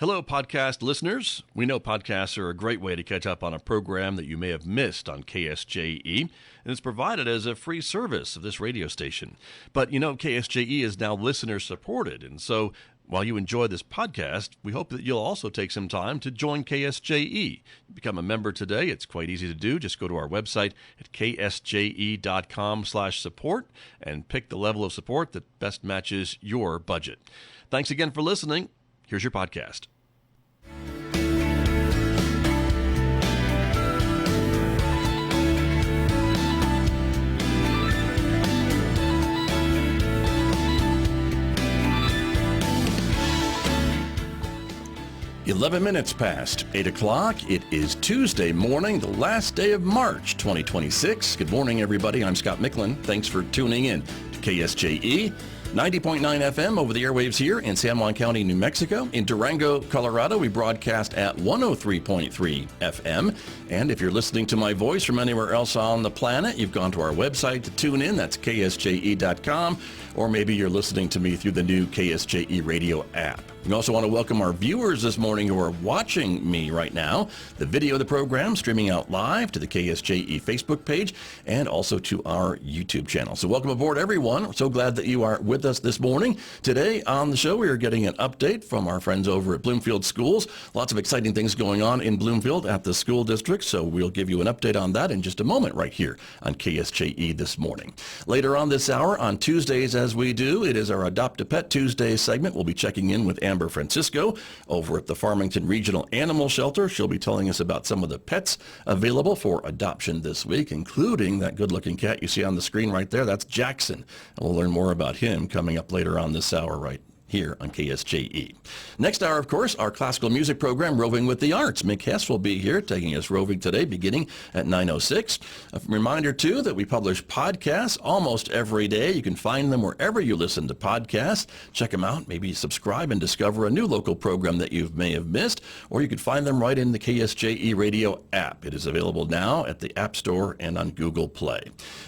Hello, podcast listeners. We know podcasts are a great way to catch up on a program that you may have missed on KSJE, and it's provided as a free service of this radio station. But you know, KSJE is now listener-supported, and so while you enjoy this podcast, we hope that you'll also take some time to join KSJE. Become a member today. It's quite easy to do. Just go to our website at ksje.com/support and pick the level of support that best matches your budget. Thanks again for listening. Here's your podcast. 11 minutes past 8 o'clock. It is Tuesday morning, the last day of March 2026. Good morning, everybody. I'm Scott Michlin. Thanks for tuning in to KSJE. 90.9 FM over the airwaves here in San Juan County, New Mexico. In Durango, Colorado, we broadcast at 103.3 FM. And if you're listening to my voice from anywhere else on the planet, you've gone to our website to tune in. That's ksje.com. Or maybe you're listening to me through the new KSJE radio app. We also want to welcome our viewers this morning who are watching me right now. The video of the program streaming out live to the KSJE Facebook page and also to our YouTube channel. So welcome aboard, everyone. We're so glad that you are with us this morning. Today on the show, we are getting an update from our friends over at Bloomfield Schools. Lots of exciting things going on in Bloomfield at the school district, so we'll give you an update on that in just a moment right here on KSJE this morning. Later on this hour, on Tuesdays as we do, it is our Adopt a Pet Tuesday segment. We'll be checking in with Amber Francisco over at the Farmington Regional Animal Shelter. She'll be telling us about some of the pets available for adoption this week, including that good-looking cat you see on the screen right there. That's Jackson. And we'll learn more about him coming up later on this hour right here on KSJE. Next hour, of course, our classical music program, Roving with the Arts. Mick Hess will be here taking us roving today, beginning at 9:06. A reminder, too, that we publish podcasts almost every day. You can find them wherever you listen to podcasts. Check them out. Maybe subscribe and discover a new local program that you may have missed, or you could find them right in the KSJE radio app. It is available now at the App Store and on Google Play.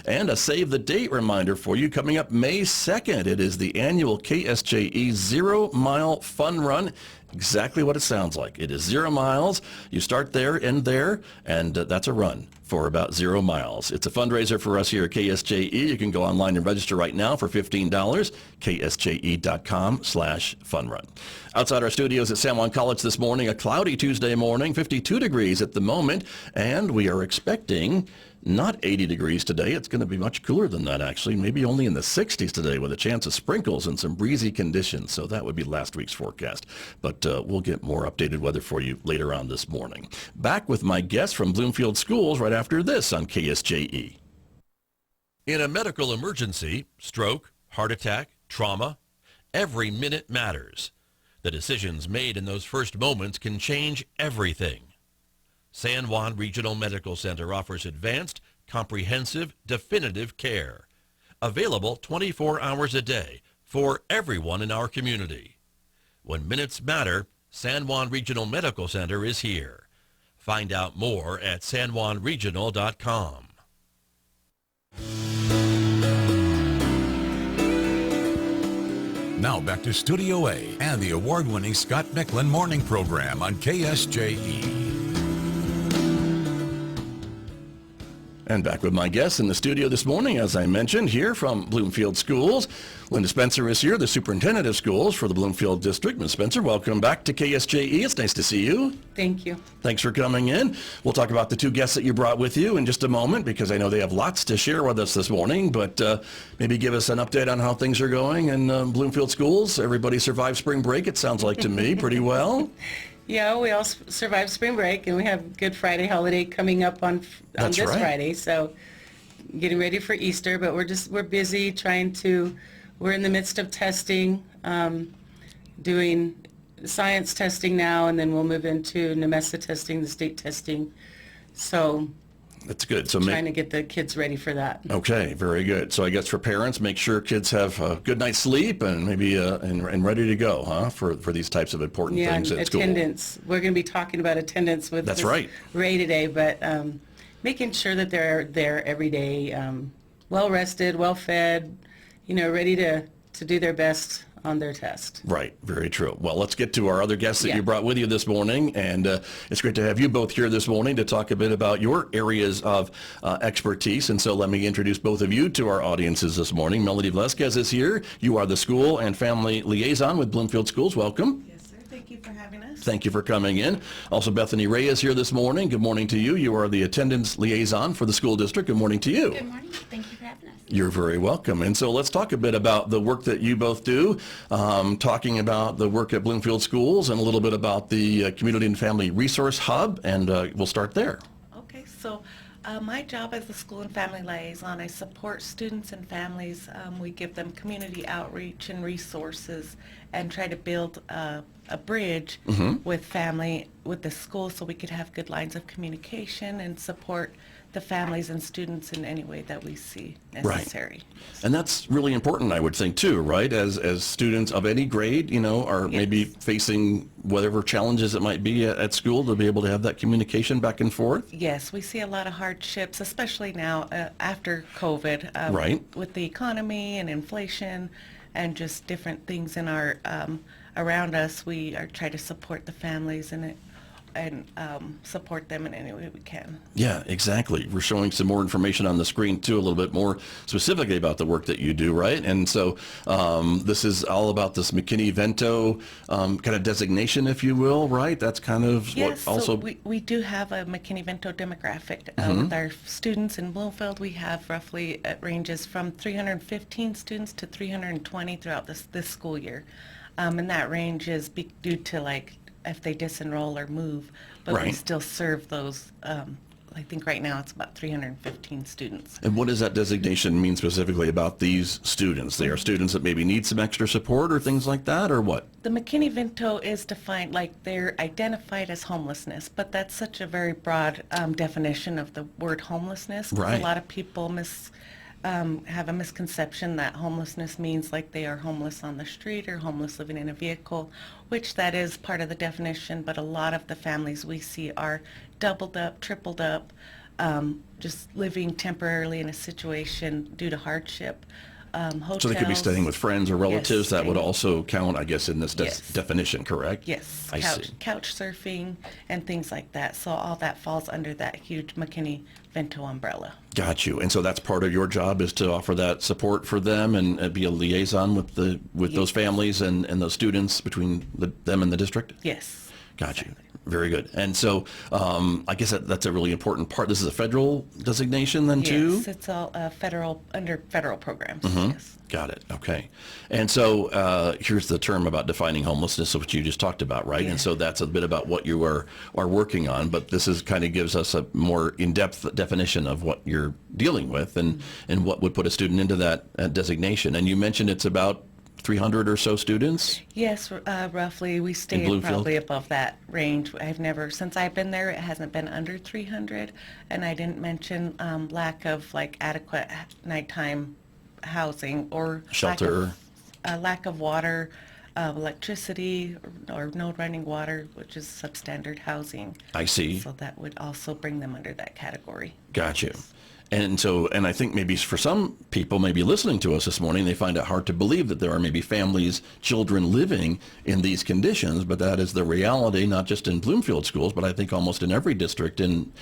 And a save the date reminder for you coming up May 2nd. It is the annual KSJE 0 Mile Fun Run. Exactly what it sounds like. It is 0 miles. You start there, end there, and that's a run for about 0 miles. It's a fundraiser for us here at KSJE. You can go online and register right now for $15, ksje.com/funrun. Outside our studios at San Juan College this morning, a cloudy Tuesday morning, 52 degrees at the moment, and we are expecting not 80 degrees today. It's going to be much cooler than that, actually. Maybe only in the 60s today with a chance of sprinkles and some breezy conditions. So that would be last week's forecast. But we'll get more updated weather for you later on this morning. Back with my guest from Bloomfield Schools right after this on KSJE. In a medical emergency, stroke, heart attack, trauma, every minute matters. The decisions made in those first moments can change everything. San Juan Regional Medical Center offers advanced, comprehensive, definitive care. Available 24 hours a day for everyone in our community. When minutes matter, San Juan Regional Medical Center is here. Find out more at sanjuanregional.com. Now back to Studio A and the award-winning Scott Michlin Morning Program on KSJE. And back with my guests in the studio this morning, as I mentioned, here from Bloomfield Schools. Lynda Spencer is here, the superintendent of schools for the Bloomfield District. Ms. Spencer, welcome back to KSJE. It's nice to see you. Thank you. Thanks for coming in. We'll talk about the two guests that you brought with you in just a moment, because I know they have lots to share with us this morning, but maybe give us an update on how things are going in Bloomfield Schools. Everybody survived spring break, it sounds like to me, pretty well. Yeah, we all survived spring break, and we have Good Friday holiday coming up on this right. Friday. So, getting ready for Easter, but we're busy we're in the midst of testing, doing science testing now, and then we'll move into NMESA testing, the state testing. So. That's good. So trying to get the kids ready for that. Okay, very good. So I guess for parents, make sure kids have a good night's sleep and maybe and ready to go, huh? For these types of important things at school. Yeah, attendance. We're going to be talking about attendance with Ray today, but making sure that they're there every day, well rested, well fed, ready to do their best on their test. Right, very true. Well, let's get to our other guests that Yeah. you brought with you this morning, and it's great to have you both here this morning to talk a bit about your areas of expertise. And so let me introduce both of you to our audiences this morning. Melodee Velazquez is here. You are the school and family liaison with Bloomfield Schools. Welcome. Yes, sir. Thank you for having us. Thank you for coming in. Also, Bethany Ray is here this morning. Good morning to you. You are the attendance liaison for the school district. Good morning to you. Good morning. Thank you for having us. You're very welcome. And so let's talk a bit about the work that you both do, talking about the work at Bloomfield Schools and a little bit about the Community and Family Resource Hub, and we'll start there. Okay, so my job as the school and family liaison, I support students and families. We give them community outreach and resources and try to build a bridge with family, with the school, so we could have good lines of communication and support the families and students in any way that we see necessary. Right. And that's really important, I would think, too, right? As students of any grade, you know, are maybe facing whatever challenges it might be at school, to be able to have that communication back and forth. Yes, we see a lot of hardships, especially now after COVID, Right. with the economy and inflation and just different things in our around us. We are trying to support the families and support them in any way we can. Yeah, exactly. We're showing some more information on the screen, too, a little bit more specifically about the work that you do, right? And so this is all about this McKinney-Vento kind of designation, if you will, right? That's kind of Yes, what also... so we do have a McKinney-Vento demographic. With our students in Bloomfield, we have roughly, it ranges from 315 students to 320 throughout this school year. And that range is due to, like, if they disenroll or move, but we Right. still serve those. I think right now it's about 315 students. And what does that designation mean specifically about these students? They are students that maybe need some extra support or things like that, or what? The McKinney-Vento is defined, like, they're identified as homelessness, but that's such a very broad definition of the word homelessness. 'Cause Right. a lot of people have a misconception that homelessness means like they are homeless on the street or homeless living in a vehicle, which that is part of the definition, but a lot of the families we see are doubled up, tripled up, just living temporarily in a situation due to hardship. Hotels. So they could be staying with friends or relatives. Yes, That would staying- also count, I guess, in this Yes. definition, correct? Yes, I see. couch surfing and things like that. So all that falls under that huge McKinney-Vento umbrella. Got you. And so that's part of your job, is to offer that support for them and be a liaison with those families and those students between them and the district? Yes. Got you. Very good. And so I guess that's a really important part. This is a federal designation then, too? Yes, it's all under federal programs. Mm-hmm. Yes. Got it. Okay. And so here's the term about defining homelessness, which you just talked about, right? Yeah. And so that's a bit about what you are working on, but this is kind of gives us a more in-depth definition of what you're dealing with and what would put a student into that designation. And you mentioned it's about 300 or so students? Yes, roughly. We stay Bloomfield? probably above that range. Since I've been there, it hasn't been under 300. And I didn't mention lack of, like, adequate nighttime housing or Shelter. lack of water, electricity, or no running water, which is substandard housing. I see. So that would also bring them under that category. Got you. And so, and I think maybe for some people maybe listening to us this morning, they find it hard to believe that there are maybe families, children living in these conditions, but that is the reality, not just in Bloomfield schools, but I think almost in every district in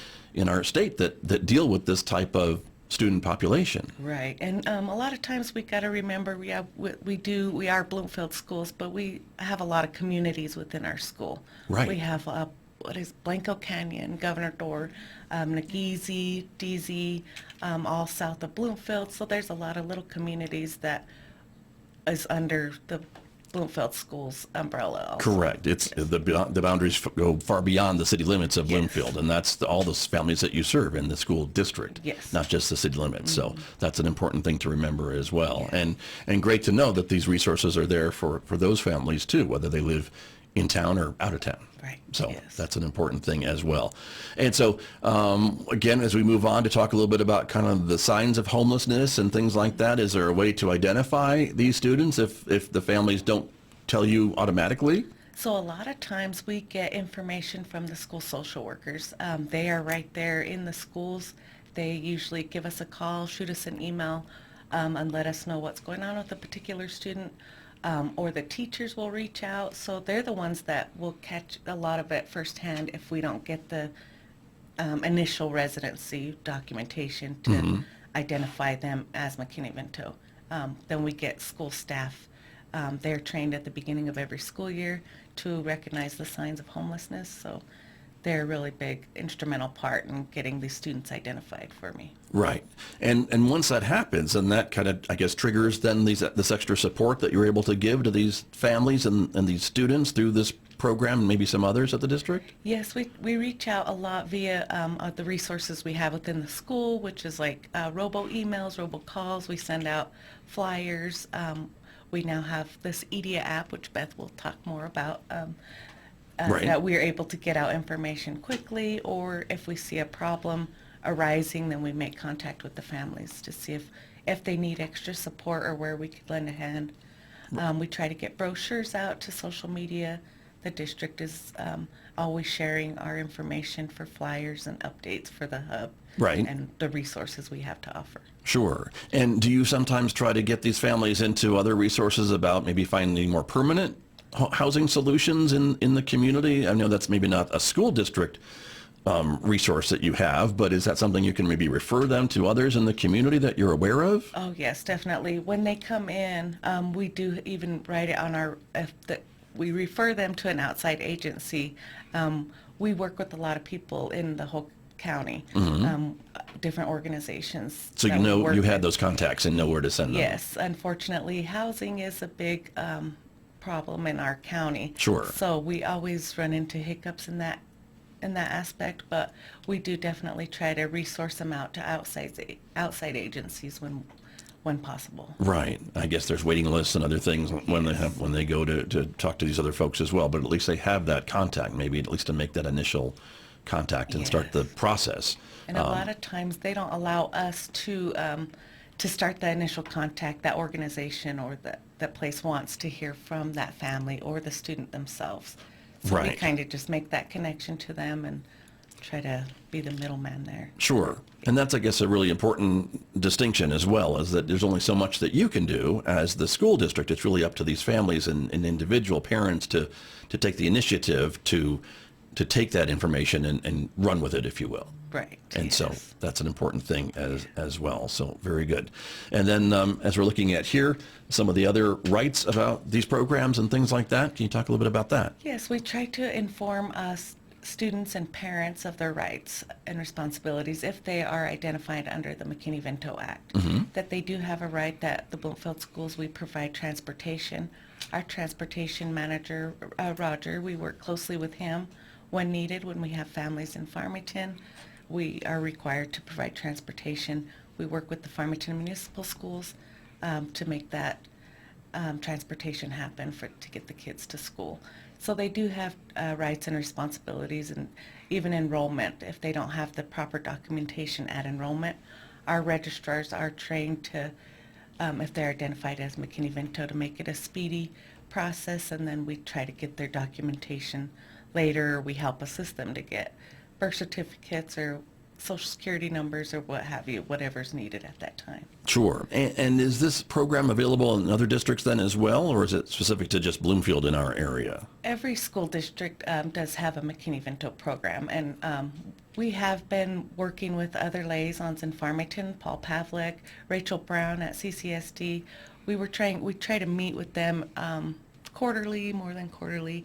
our state that deal with this type of student population. Right, and a lot of times we got to remember we are Bloomfield schools, but we have a lot of communities within our school. Right. We have Blanco Canyon, Governor Dorr, Nageezi, DZ, all south of Bloomfield. So there's a lot of little communities that is under the Bloomfield Schools umbrella also. Correct. It's the boundaries go far beyond the city limits of Bloomfield, and that's all the families that you serve in the school district. Yes. Not just the city limits. So that's an important thing to remember as well. And great to know that these resources are there for those families too, whether they live in town or out of town. Right. So Yes. that's an important thing as well. And so, again, as we move on to talk a little bit about kind of the signs of homelessness and things like that, is there a way to identify these students if the families don't tell you automatically? So a lot of times we get information from the school social workers. They are right there in the schools. They usually give us a call, shoot us an email, and let us know what's going on with a particular student. or the teachers will reach out. So they're the ones that will catch a lot of it firsthand if we don't get the initial residency documentation to identify them as McKinney-Vento. Then we get school staff. They're trained at the beginning of every school year to recognize the signs of homelessness. So they're a really big instrumental part in getting these students identified for me. Right. And once that happens, and that kind of, I guess, triggers then this extra support that you're able to give to these families and these students through this program and maybe some others at the district? Yes, we reach out a lot via the resources we have within the school, which is like robo-emails, robo-calls. We send out flyers. We now have this EDIA app, which Beth will talk more about, Right. that we're able to get out information quickly, or if we see a problem arising, then we make contact with the families to see if they need extra support or where we could lend a hand. We try to get brochures out to social media. The district is always sharing our information for flyers and updates for the hub. Right. And the resources we have to offer. Sure. And do you sometimes try to get these families into other resources about maybe finding more permanent housing solutions in the community? I know that's maybe not a school district resource that you have, but is that something you can maybe refer them to others in the community that you're aware of? Oh, yes, definitely. When they come in, we do even write it on our, we refer them to an outside agency. We work with a lot of people in the whole county, different organizations. So you that we know work you had with. those contacts and know where to send them. Yes, unfortunately, housing is a big problem in our county. Sure. So we always run into hiccups in that aspect, but we do definitely try to resource them out to outside agencies when possible. Right. I guess there's waiting lists and other things when they go to talk to these other folks as well, but at least they have that contact, maybe at least to make that initial contact and start the Yes. process. And a lot of times they don't allow us to start the initial contact. That organization or that place wants to hear from that family or the student themselves. So we Right. kind of just make that connection to them and try to be the middleman there. Sure. And that's, I guess, a really important distinction as well, is that there's only so much that you can do as the school district. It's really up to these families and individual parents to take the initiative to take that information and run with it, if you will. Right. And so yes. that's an important thing as well. So very good. And then as we're looking at here, some of the other rights about these programs and things like that, can you talk a little bit about that? Yes, we try to inform students and parents of their rights and responsibilities if they are identified under the McKinney-Vento Act. That they do have a right that the Bloomfield schools, we provide transportation. Our transportation manager, Roger, we work closely with him when needed. When we have families in Farmington, we are required to provide transportation. We work with the Farmington Municipal Schools to make that transportation happen to get the kids to school. So they do have rights and responsibilities, and even enrollment. If they don't have the proper documentation at enrollment, our registrars are trained to, if they're identified as McKinney-Vento, to make it a speedy process, and then we try to get their documentation later. We help assist them to get birth certificates or social security numbers or what have you, whatever's needed at that time. Sure. And is this program available in other districts then as well, or is it specific to just Bloomfield in our area? Every school district does have a McKinney-Vento program, and we have been working with other liaisons in Farmington, Paul Pavlik, Rachel Brown at CCSD. We try to meet with them quarterly, more than quarterly,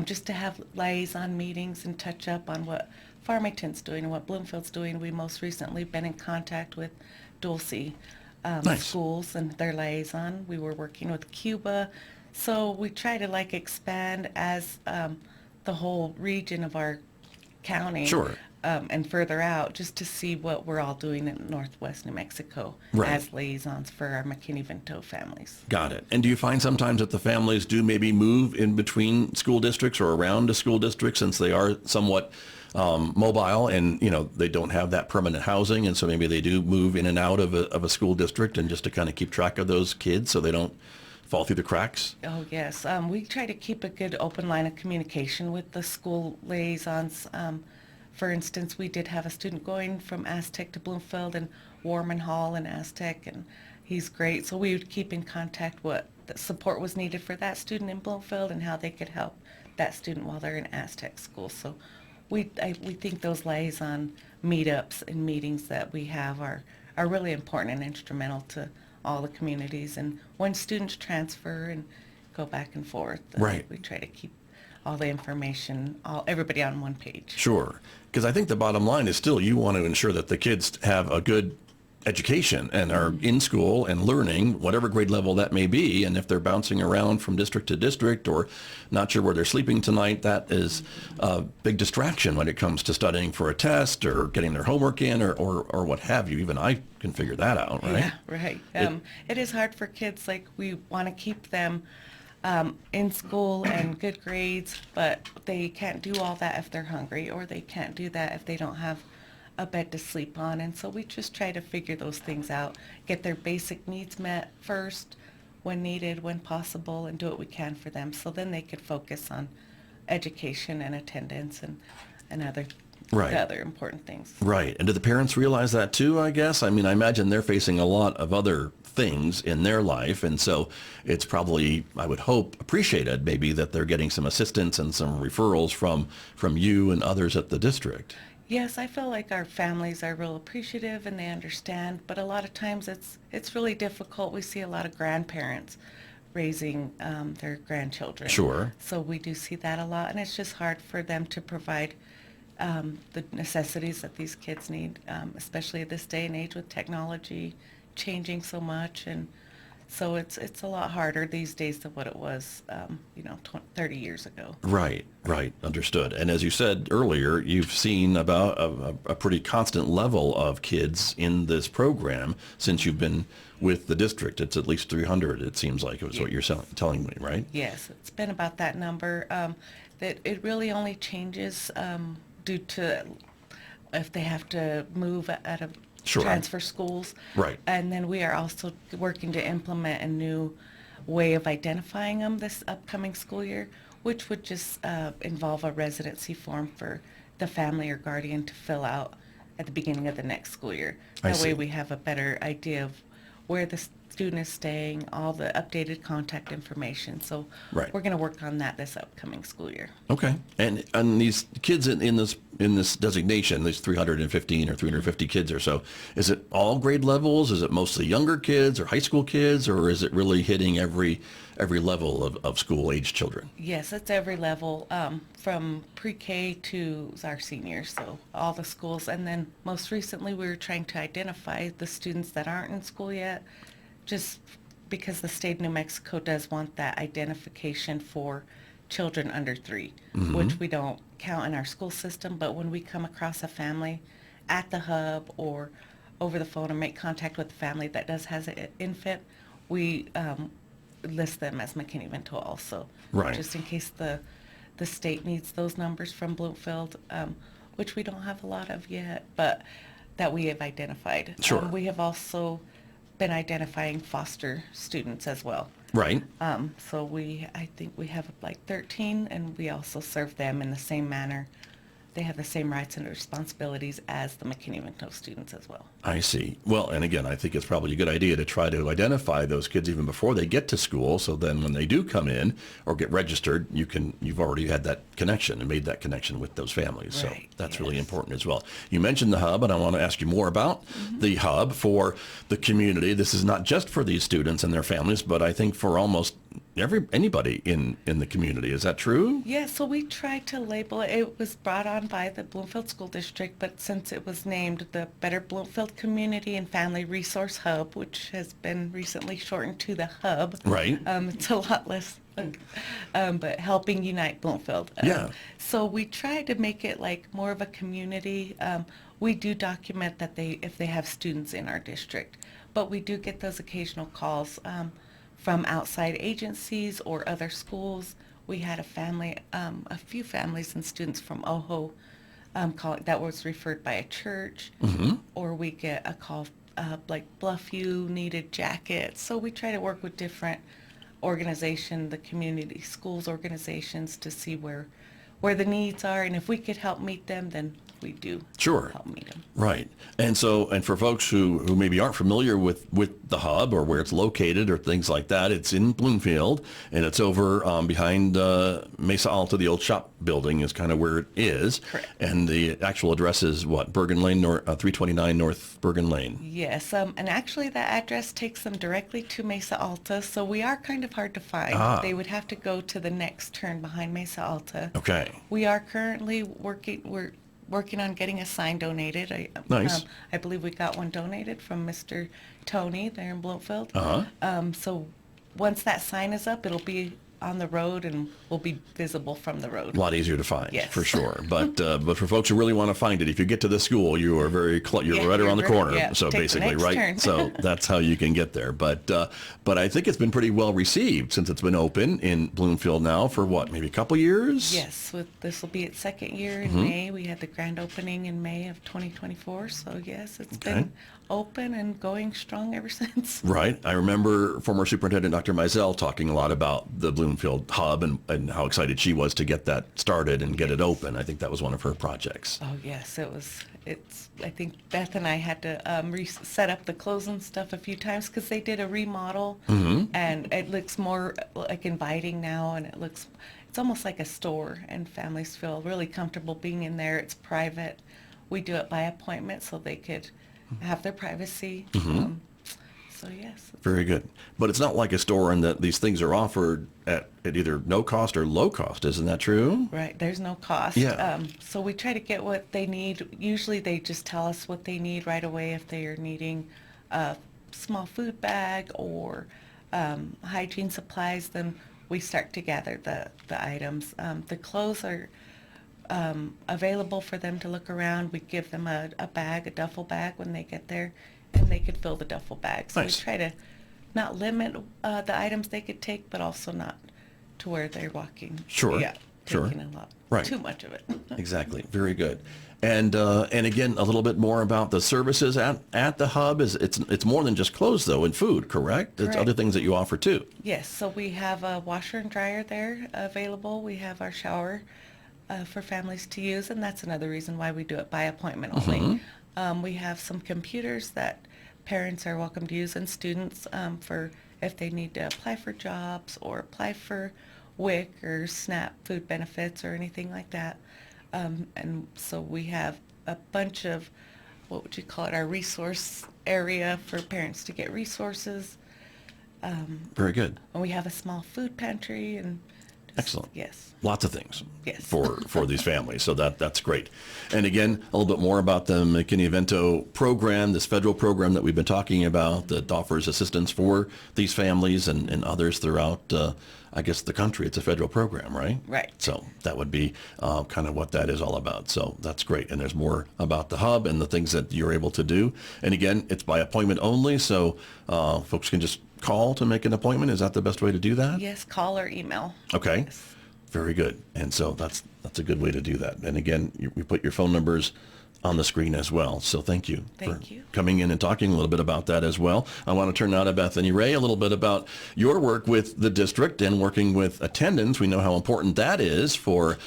just to have liaison meetings and touch up on what Farmington's doing and what Bloomfield's doing. We most recently been in contact with Dulce Nice. schools and their liaison. We were working with Cuba. So we try to expand as the whole region of our county. Sure. And further out, just to see what we're all doing in Northwest New Mexico Right. as liaisons for our McKinney-Vento families. Got it. And do you find sometimes that the families do maybe move in between school districts or around a school district, since they are somewhat mobile and, they don't have that permanent housing, and so maybe they do move in and out of a school district, and just to kind of keep track of those kids so they don't fall through the cracks? Oh, yes. We try to keep a good open line of communication with the school liaisons. For instance, we did have a student going from Aztec to Bloomfield and Warman Hall in Aztec, and he's great. So we would keep in contact what the support was needed for that student in Bloomfield and how they could help that student while they're in Aztec school. So we think those liaison meetups and meetings that we have are really important and instrumental to all the communities. And when students transfer and go back and forth, Right. we try to keep all the information, everybody on one page. Sure. Because I think the bottom line is still you want to ensure that the kids have a good education and are in school and learning, whatever grade level that may be. And if they're bouncing around from district to district or not sure where they're sleeping tonight, that is a big distraction when it comes to studying for a test or getting their homework in or what have you. Even I can figure that out, right? Yeah, right. It is hard for kids. Like, we want to keep them in school and good grades, but they can't do all that if they're hungry, or they can't do that if they don't have a bed to sleep on. And so we just try to figure those things out, get their basic needs met first when needed, when possible, and do what we can for them, so then they could focus on education and attendance and other Right. other important things. Right. And do the parents realize that too, I guess? I mean, I imagine they're facing a lot of other things in their life. And so it's probably, I would hope, appreciated maybe that they're getting some assistance and some referrals from you and others at the district. Yes, I feel like our families are real appreciative and they understand, but a lot of times it's really difficult. We see a lot of grandparents raising their grandchildren. Sure. So we do see that a lot, and it's just hard for them to provide the necessities that these kids need, especially at this day and age with technology changing so much. And so it's a lot harder these days than what it was, 30 years ago. Right, right. Understood. And as you said earlier, you've seen about a pretty constant level of kids in this program since you've been with the district. It's at least 300, it seems like, is what you're telling me, right? Yes, it's been about that number. That it really only changes due to if they have to move out of Sure. transfer schools. Right. And then we are also working to implement a new way of identifying them this upcoming school year, which would just involve a residency form for the family or guardian to fill out at the beginning of the next school year. I That see. way we have a better idea of where the student is staying, all the updated contact information. So Right. we're going to work on that this upcoming school year. Okay. And these kids in this designation, these 315 or 350 kids or so, is it all grade levels? Is it mostly younger kids or high school kids, or is it really hitting every level of school age children? Yes, it's every level, from pre-K to our seniors, so all the schools. And then most recently, we were trying to identify the students that aren't in school yet, just because the state of New Mexico does want that identification for children under 3, which we don't count in our school system. But when we come across a family at the hub or over the phone and make contact with the family that has an infant, we list them as McKinney-Vento also. Right. Just in case the state needs those numbers from Bloomfield, which we don't have a lot of yet, but that we have identified. Sure. We have also been identifying foster students as well. Right. So I think we have like 13, and we also serve them in the same manner. They have the same rights and responsibilities as the McKinney-Vento students as well. I see. Well, and again, I think it's probably a good idea to try to identify those kids even before they get to school, so then when they do come in or get registered, you've already had that connection and made that connection with those families. Right, So that's really yes. important as well. You mentioned the hub, and I want to ask you more about the hub for the community. This is not just for these students and their families, but I think for almost anybody in the community. Is that true? Yeah, so we tried to label it. It was brought on by the Bloomfield School District, but since it was named the Better Bloomfield Community and Family Resource Hub, which has been recently shortened to the Hub. Right. It's a lot less, but helping unite Bloomfield. Yeah. So we tried to make it like more of a community. We do document that if they have students in our district, but we do get those occasional calls from outside agencies or other schools. We had a few families and students from OHO that was referred by a church, or we get a call like Bluffview needed jackets. So we try to work with different organizations, the community schools organizations, to see where the needs are, and if we could help meet them, then we do Sure. help meet them. Right. And so, and for folks who maybe aren't familiar with the hub or where it's located or things like that, it's in Bloomfield, and it's over behind Mesa Alta. The old shop building is kind of where it is. Correct. And the actual address is what? Bergen Lane, 329 North Bergen Lane. Yes, and actually that address takes them directly to Mesa Alta, so we are kind of hard to find. They would have to go to the next turn behind Mesa Alta. Okay. We are currently working on getting a sign donated. Nice. I believe we got one donated from Mr. Tony there in Bloomfield. So once that sign is up, it'll be on the road and will be visible from the road. A lot easier to find, Yes. for sure. But for folks who really want to find it, if you get to the school, you are you're right around the corner. Yeah, So take the basically, next right? turn. So that's how you can get there. But I think it's been pretty well received since it's been open in Bloomfield now for what, maybe a couple years? Yes, this will be its second year in Mm-hmm. May. We had the grand opening in May of 2024. So yes, it's Okay. been open and going strong ever since. Right. I remember former Superintendent Dr. Mizell talking a lot about the Bloomfield Hub and how excited she was to get that started and get it open. I think that was one of her projects. Oh yes, I think Beth and I had to set up the closing stuff a few times because they did a remodel, and it looks more like inviting now, and it's almost like a store, and families feel really comfortable being in there. It's private. We do it by appointment so they could have their privacy. So yes. Very good. But it's not like a store in that these things are offered at either no cost or low cost. Isn't that true? Right, there's no cost. Yeah. So we try to get what they need. Usually they just tell us what they need right away if they are needing a small food bag or hygiene supplies, then we start to gather the items. The clothes are available for them to look around. We give them a bag, a duffel bag when they get there, and they could fill the duffel bag. So Nice. we try to not limit the items they could take, but also not to where they're walking. Sure, Yeah, sure. taking a lot. Right. Too much of it. Exactly. Very good. And again, a little bit more about the services at the hub. It's more than just clothes, though, and food, correct? It's Correct. other things that you offer, too. Yes, so we have a washer and dryer there available. We have our shower for families to use, and that's another reason why we do it by appointment only. We have some computers that parents are welcome to use, and students for if they need to apply for jobs or apply for WIC or SNAP food benefits or anything like that. And so we have a bunch of, what would you call it, our resource area for parents to get resources. Very good. And we have a small food pantry and just, Excellent. Yes. Lots of things Yes. for these families. So that's great. And again, a little bit more about the McKinney-Vento program, this federal program that we've been talking about that offers assistance for these families and others throughout, I guess, the country. It's a federal program, right? Right. So that would be kind of what that is all about. So that's great. And there's more about the hub and the things that you're able to do. And again, it's by appointment only. So folks can just call to make an appointment. Is that the best way to do that? Yes, call or email. Okay. Yes. Very good. And so that's a good way to do that. And again, we put your phone numbers on the screen as well. So thank you for coming in and talking a little bit about that as well. I want to turn now to Bethany Ray, a little bit about your work with the district and working with attendance. We know how important that is for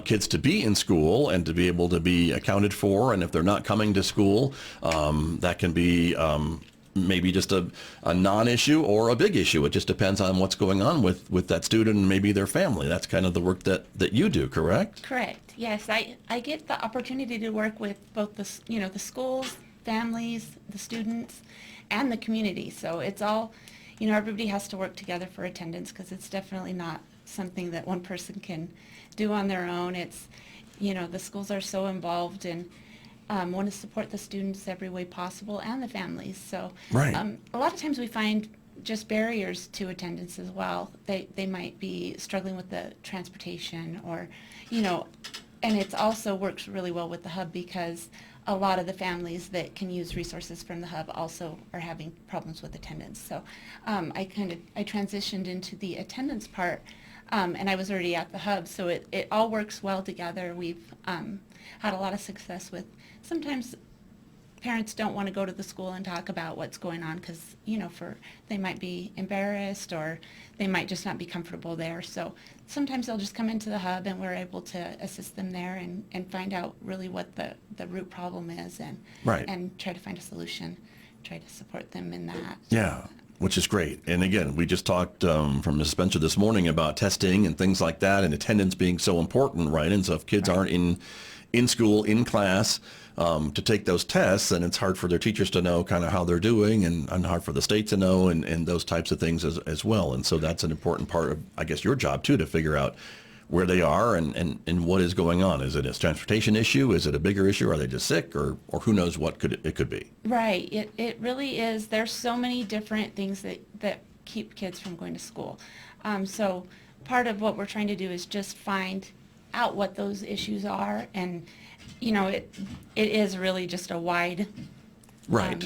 kids to be in school and to be able to be accounted for. And if they're not coming to school, that can be maybe just a non-issue or a big issue. It just depends on what's going on with that student and maybe their family. That's kind of the work that you do, correct? Correct. Yes, I get the opportunity to work with both the schools, families, the students, and the community. So it's all, everybody has to work together for attendance because it's definitely not something that one person can do on their own. It's, the schools are so involved and want to support the students every way possible and the families. So Right. A lot of times we find just barriers to attendance as well. They might be struggling with the transportation or, and it also works really well with the hub because a lot of the families that can use resources from the hub also are having problems with attendance. So I transitioned into the attendance part and I was already at the hub. So it all works well together. We've had a lot of success with sometimes parents don't want to go to the school and talk about what's going on because, they might be embarrassed or they might just not be comfortable there. So sometimes they'll just come into the hub and we're able to assist them there and find out really what the root problem is and try to find a solution, try to support them in that. Yeah, which is great. And again, we just talked from Ms. Spencer this morning about testing and things like that and attendance being so important, right? And so if kids aren't in school, in class, to take those tests, and it's hard for their teachers to know kind of how they're doing and hard for the state to know and those types of things as well. And so that's an important part of, I guess, your job too, to figure out where they are and what is going on. Is it a transportation issue? Is it a bigger issue? Are they just sick? Or who knows what it could be? Right. It really is. There's so many different things that keep kids from going to school. So part of what we're trying to do is just find out what those issues are, and it is really just a wide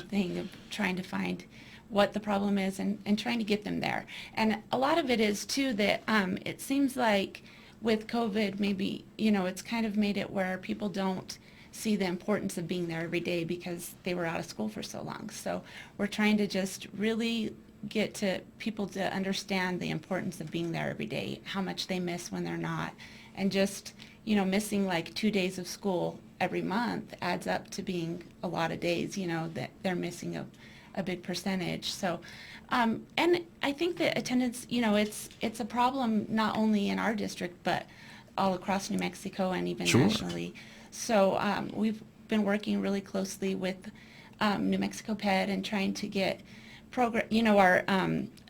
thing of trying to find what the problem is and trying to get them there. And a lot of it is too that it seems like with COVID, maybe it's kind of made it where people don't see the importance of being there every day because they were out of school for so long. So we're trying to just really get to people to understand the importance of being there every day, how much they miss when they're not, and just missing like 2 days of school every month adds up to being a lot of days, that they're missing a big percentage. So, and I think that attendance, it's a problem not only in our district, but all across New Mexico and even nationally. So we've been working really closely with New Mexico PED and trying to get our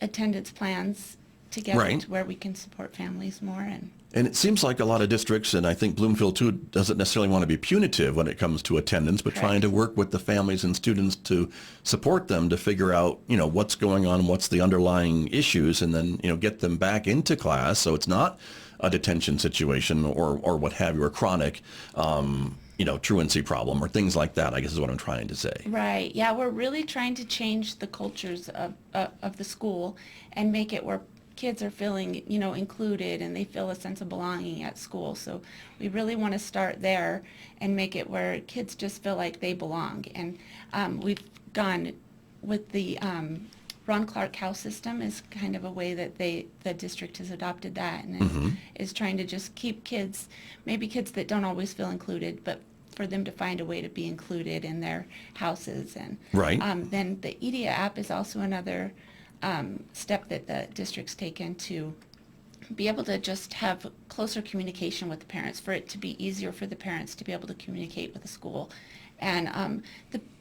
attendance plans together to where we can support families more. And it seems like a lot of districts, and I think Bloomfield too, doesn't necessarily want to be punitive when it comes to attendance, but trying to work with the families and students to support them to figure out, what's going on, what's the underlying issues, and then, get them back into class so it's not a detention situation or what have you, or chronic, truancy problem or things like that, I guess is what I'm trying to say. Right. Yeah, we're really trying to change the cultures of the school and make it where kids are feeling, included and they feel a sense of belonging at school. So we really want to start there and make it where kids just feel like they belong. And we've gone with the Ron Clark House system is kind of a way that the district has adopted that and is trying to just keep kids, maybe kids that don't always feel included, but for them to find a way to be included in their houses. And then the EDIA app is also another step that the district's taken to be able to just have closer communication with the parents, for it to be easier for the parents to be able to communicate with the school. And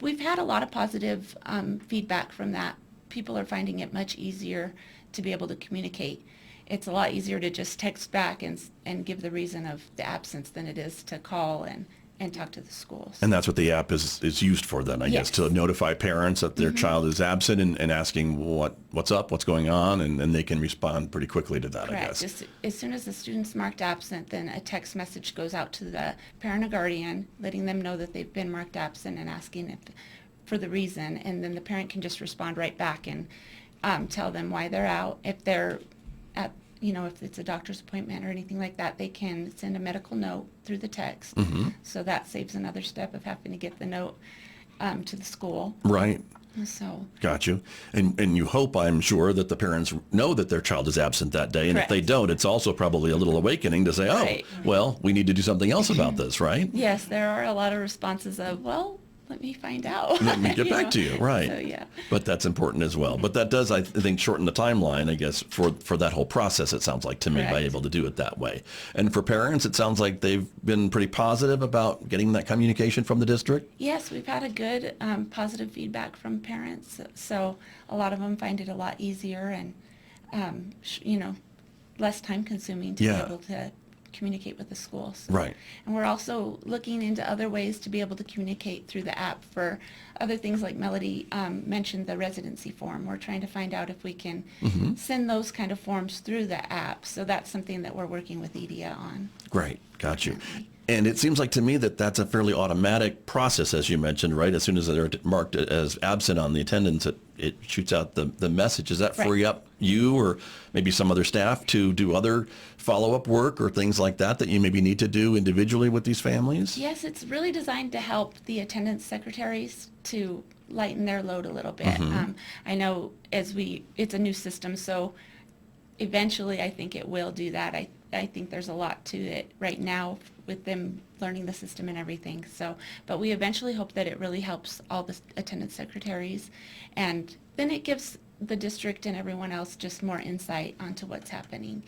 we've had a lot of positive feedback from that. People are finding it much easier to be able to communicate. It's a lot easier to just text back and give the reason of the absence than it is to call and talk to the schools. And that's what the app is used for then, I guess, to notify parents that their child is absent and asking what's up, what's going on, and they can respond pretty quickly to that, Correct. I guess. Just as soon as the student's marked absent, then a text message goes out to the parent or guardian, letting them know that they've been marked absent and asking for the reason, and then the parent can just respond right back and tell them why they're out. If they're at if it's a doctor's appointment or anything like that, they can send a medical note through the text. So that saves another step of having to get the note to the school. Right. So. Got you. And you hope, I'm sure, that the parents know that their child is absent that day. And Correct. if they don't, it's also probably a little awakening to say, well, we need to do something else about this, right? Yes, there are a lot of responses of, well, let me find out. Let me get back to you, right. So, yeah. But that's important as well. But that does, I think, shorten the timeline, I guess, for that whole process, it sounds like to me, by Correct. able to do it that way. And for parents, it sounds like they've been pretty positive about getting that communication from the district? Yes, we've had a good positive feedback from parents. So a lot of them find it a lot easier and, less time consuming to be able to communicate with the schools. Right. And we're also looking into other ways to be able to communicate through the app for other things like Melodee mentioned, the residency form. We're trying to find out if we can send those kind of forms through the app. So that's something that we're working with EDIA on. Great. Got you. And it seems like to me that that's a fairly automatic process, as you mentioned, right? As soon as they're marked as absent on the attendance, it shoots out the message. Does that free up you or maybe some other staff to do other follow-up work or things like that you maybe need to do individually with these families? Yes, it's really designed to help the attendance secretaries to lighten their load a little bit. I know it's a new system, so eventually I think it will do that. I think there's a lot to it right now with them learning the system and everything. So, but we eventually hope that it really helps all the attendance secretaries, and then it gives the district and everyone else just more insight onto what's happening.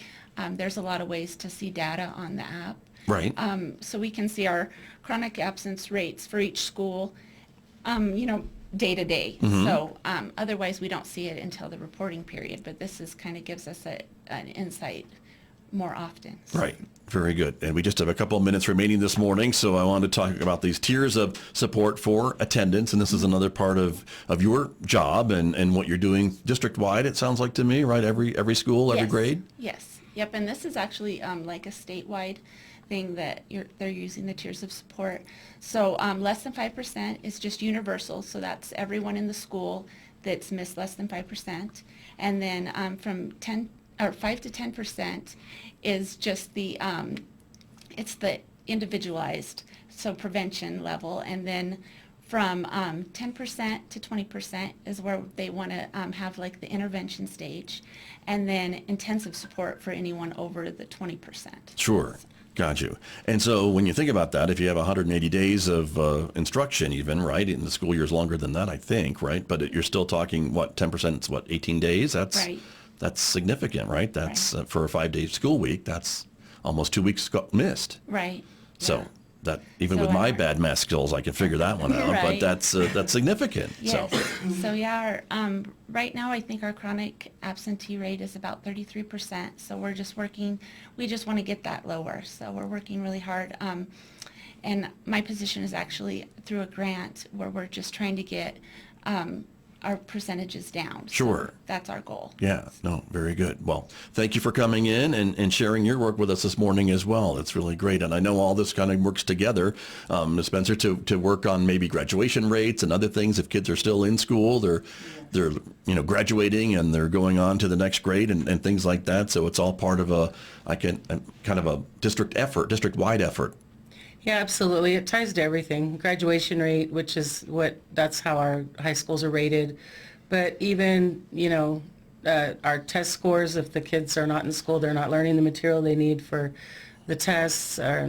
There's a lot of ways to see data on the app. Right. So we can see our chronic absence rates for each school, day to day. So otherwise we don't see it until the reporting period, but this is kind of gives us an insight more often. Right. Very good. And we just have a couple of minutes remaining this morning, so I wanted to talk about these tiers of support for attendance, and this is another part of your job and what you're doing district-wide, it sounds like to me, right? Every school, every grade? Yes. Yep. And this is actually like a statewide thing that they're using the tiers of support. So less than 5% is just universal, so that's everyone in the school that's missed less than 5%. And then from 5 to 10% is just it's the individualized, so prevention level. And then from 10% to 20% is where they want to have like the intervention stage, and then intensive support for anyone over the 20%. Sure. Got you. And so when you think about that, if you have 180 days of instruction even, right, and the school year is longer than that, I think, right? But you're still talking, 10% is 18 days? That's significant, right? That's for a 5-day school week, that's almost 2 weeks missed. Right. So that even with my bad math skills, I can figure that one out, but that's significant. Yes. So yeah, right now I think our chronic absentee rate is about 33%. So we just want to get that lower. So we're working really hard. And my position is actually through a grant where we're just trying to get our percentages down. Sure. So that's our goal. Yeah, no, very good. Well, thank you for coming in and sharing your work with us this morning as well. It's really great. And I know all this kind of works together, Ms. Spencer, to work on maybe graduation rates and other things. If kids are still in school, they're graduating and they're going on to the next grade and things like that. So it's all part of a district-wide effort. Yeah, absolutely. It ties to everything. Graduation rate, which is that's how our high schools are rated. But even, our test scores, if the kids are not in school, they're not learning the material they need for the tests. But,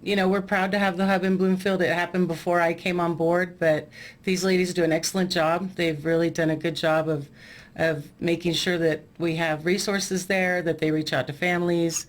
we're proud to have the hub in Bloomfield. It happened before I came on board, but these ladies do an excellent job. They've really done a good job of making sure that we have resources there, that they reach out to families.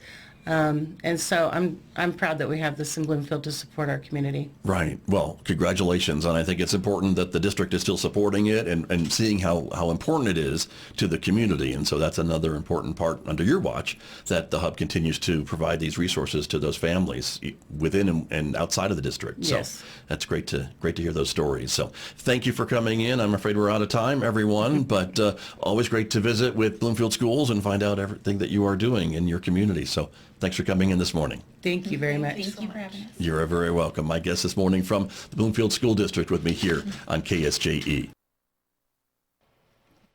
And so I'm proud that we have this in Bloomfield to support our community. Right. Well, congratulations. And I think it's important that the district is still supporting it and seeing how important it is to the community. And so that's another important part under your watch, that the hub continues to provide these resources to those families within and outside of the district. Yes. So that's great to hear those stories. So thank you for coming in. I'm afraid we're out of time, everyone, but always great to visit with Bloomfield Schools and find out everything that you are doing in your community. So thanks for coming in this morning. Thank you very much. Thank you for having us. You're very welcome. My guest this morning from the Bloomfield School District with me here on KSJE.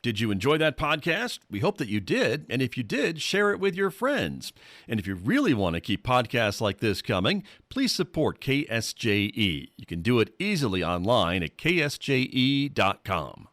Did you enjoy that podcast? We hope that you did. And if you did, share it with your friends. And if you really want to keep podcasts like this coming, please support KSJE. You can do it easily online at ksje.com.